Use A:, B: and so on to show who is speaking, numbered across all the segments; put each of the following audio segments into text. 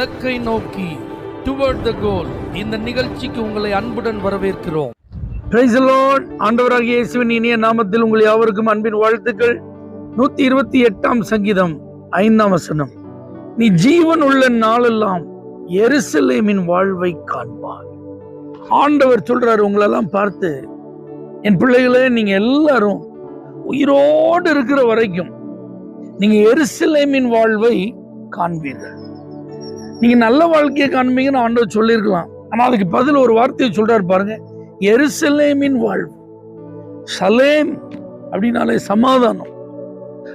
A: இலக்கை நோக்கி டுவர்ட் த கோல் இந்த நிகழ்ச்சிக்கு உங்களை அன்புடன் வரவேற்கிறோம். Praise the Lord. ஆண்டவராகிய இயேசுவின் இனிய நாமத்தில் உங்கள் யாவருக்கும் அன்பின் வாழ்த்துக்கள். 128 சங்கீதம் 5 வசனம். நீ ஜீவன் உள்ள நாளெல்லாம் எருசலேமின் வாழ்வை காண்பாய். ஆண்டவர் சொல்றாரு உங்களெல்லாம் பார்த்து, என் பிள்ளைகளே, நீங்க எல்லாரும் உயிரோடு இருக்கிற வரைக்கும் நீங்க எருசலேமின் வாழ்வை காண்பீர்கள். நீங்க நல்ல வாழ்க்கையை காண்பீங்கன்னு ஆண்டவர் சொல்லியிருக்கலாம். ஆனா அதுக்கு பதில் ஒரு வார்த்தையை சொல்றாரு பாருங்க, எருசலேமின் வாழ்வு. ஷலேம் அப்படின்னாலே சமாதானம்.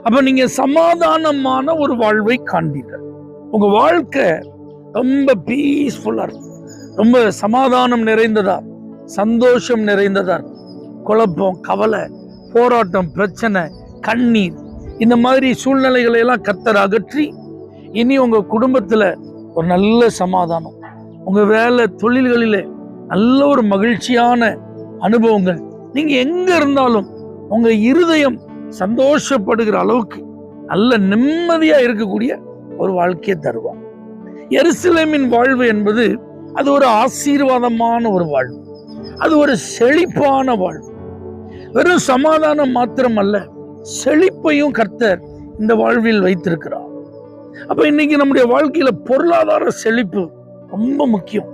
A: அப்ப நீங்க சமாதானமான ஒரு வாழ்வை காண்பீர்கள். உங்க வாழ்க்கை ரொம்ப பீஸ்ஃபுல்லா இருக்கும், ரொம்ப சமாதானம் நிறைந்ததா, சந்தோஷம் நிறைந்ததா. குழப்பம், கவலை, போராட்டம், பிரச்சனை, கண்ணீர், இந்த மாதிரி சூழ்நிலைகளை எல்லாம் கர்த்தர் அகற்றி இனி உங்க குடும்பத்துல ஒரு நல்ல சமாதானம், உங்க வேலை தொழில்களிலே நல்ல ஒரு மகிழ்ச்சியான அனுபவங்கள், நீங்க எங்க இருந்தாலும் உங்க இருதயம் சந்தோஷப்படுகிற அளவுக்கு நல்ல நிம்மதியா இருக்கக்கூடிய ஒரு வாழ்க்கையை தருவார். எருசலேமின் வாழ்வு என்பது அது ஒரு ஆசீர்வாதமான ஒரு வாழ்வு, அது ஒரு செழிப்பான வாழ்வு. வெறும் சமாதானம் மாத்திரம் அல்ல, செழிப்பையும் கர்த்தர் இந்த வாழ்வில் வைத்திருக்கிறார். அப்ப இன்னைக்கு நம்முடைய வாழ்க்கையில பொருளாதார செழிப்பு ரொம்ப முக்கியம்.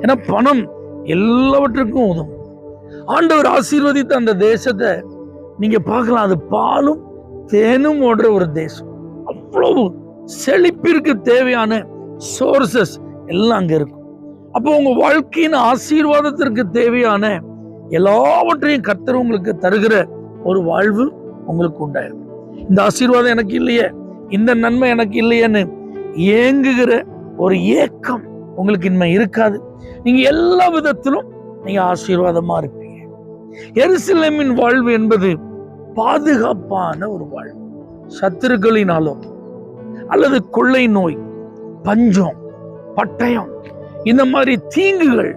A: ஏன்னா பணம் எல்லாவற்றுக்கும் உதவும். ஆண்டவர் ஆசீர்வதித்த அந்த தேசத்தை நீங்க பார்க்கலாம், அது பாலும் தேனும் ஓடுற ஒரு தேசம். அவ்வளவு செழிப்பிற்கு தேவையான சோர்சஸ் எல்லாம் அங்க இருக்கும். அப்போ உங்க வாழ்க்கையின் ஆசீர்வாதத்திற்கு தேவையான எல்லாவற்றையும் கர்த்தர் உங்களுக்கு தருகிற ஒரு வாழ்வு உங்களுக்கு உண்டாயிருக்கும். இந்த ஆசீர்வாதம் எனக்கு இல்லையே, இந்த நன்மை எனக்கு இல்லையேன்னு ஏங்குகிற ஒரு ஏக்கம் உங்களுக்கு இனிமே இருக்காது. நீங்க எல்லா விதத்திலும் நீங்க ஆசீர்வாதமா இருப்பீங்க. எருசலேமின் வாழ்வு என்பது பாதுகாப்பான ஒரு வாழ்வு. சத்துருக்களினாலோ அல்லது கொள்ளை நோய், பஞ்சம், பட்டயம், இந்த மாதிரி தீங்குகள்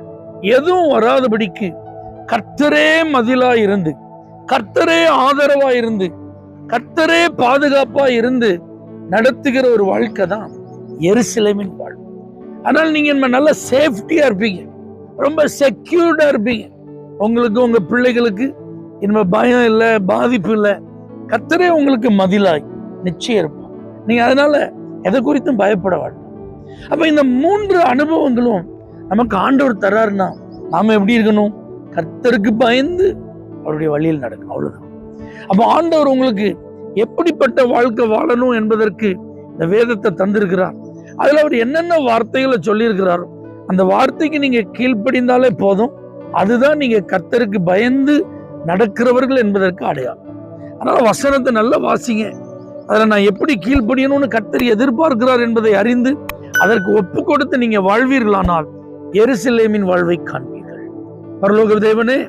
A: எதுவும் வராதபடிக்கு கர்த்தரே மதிலா இருந்து, கர்த்தரே ஆதரவா இருந்து, கர்த்தரே பாதுகாப்பா இருந்து நடத்துகிற ஒரு வாழ்க்கை தான் எருசலேமின் வாழ்வு. அதனால நீங்க நல்ல சேஃப்டியா இருப்பீங்க, ரொம்ப செக்யூர்டா இருப்பீங்க. உங்களுக்கு, உங்க பிள்ளைகளுக்கு இனிமே பயம் இல்லை, பாதிப்பு இல்லை. கர்த்தரே உங்களுக்கு மதிலாய் நிச்சயம் இருப்பான். நீங்க அதனால எதை குறித்தும் பயப்பட வேண்டாம். அப்ப இந்த 3 அனுபவங்களும் நமக்கு ஆண்டவர் தர்றாருன்னா நாம எப்படி இருக்கணும்? கர்த்தருக்கு பயந்து அவருடைய வழியில் நடக்கணும், அவ்வளவுதான். அப்ப ஆண்டவர் உங்களுக்கு எப்படிப்பட்ட வாழ்க்கை வாழணும் என்பதற்கு இந்த வேதத்தை தந்திருக்கிறார். அதுல அவர் என்னென்ன வார்த்தைகளை சொல்லியிருக்கிறாரோ அந்த வார்த்தைக்கு நீங்க கீழ்ப்படிந்தாலே போதும். அதுதான் நீங்க கர்த்தருக்கு பயந்து நடக்கிறவர்கள் என்பதற்கு அடையாளம். அதனால வசனத்தை நல்லா வாசிங்க. அதில் நான் எப்படி கீழ்ப்படியணும்னு கர்த்தர் எதிர்பார்க்கிறார் என்பதை அறிந்து அதற்கு ஒப்பு கொடுத்து நீங்க வாழ்வீர்களானால் எருசலேமின் வாழ்வை காண்பீர்கள். பரலோக தேவனே,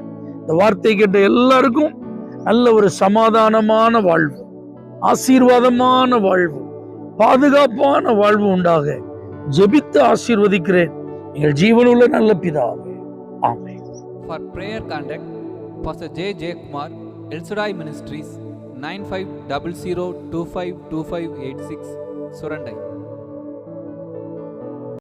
A: இந்த வார்த்தை கேட்ட எல்லாருக்கும் நல்ல ஒரு சமாதானமான வாழ்வு, ஆசீர்வாதமான வாழ்வு, பாதுகாப்பான வாழ்வு உண்டாக ஜெபித்து ஆசீர்வதிக்கிறேன் எங்கள் ஜீவனுள்ள நல்ல பிதாவே, ஆமென்.
B: For prayer contact Pastor J. J. Kumar, El Shaddai Ministries, 9500252586, Surandai.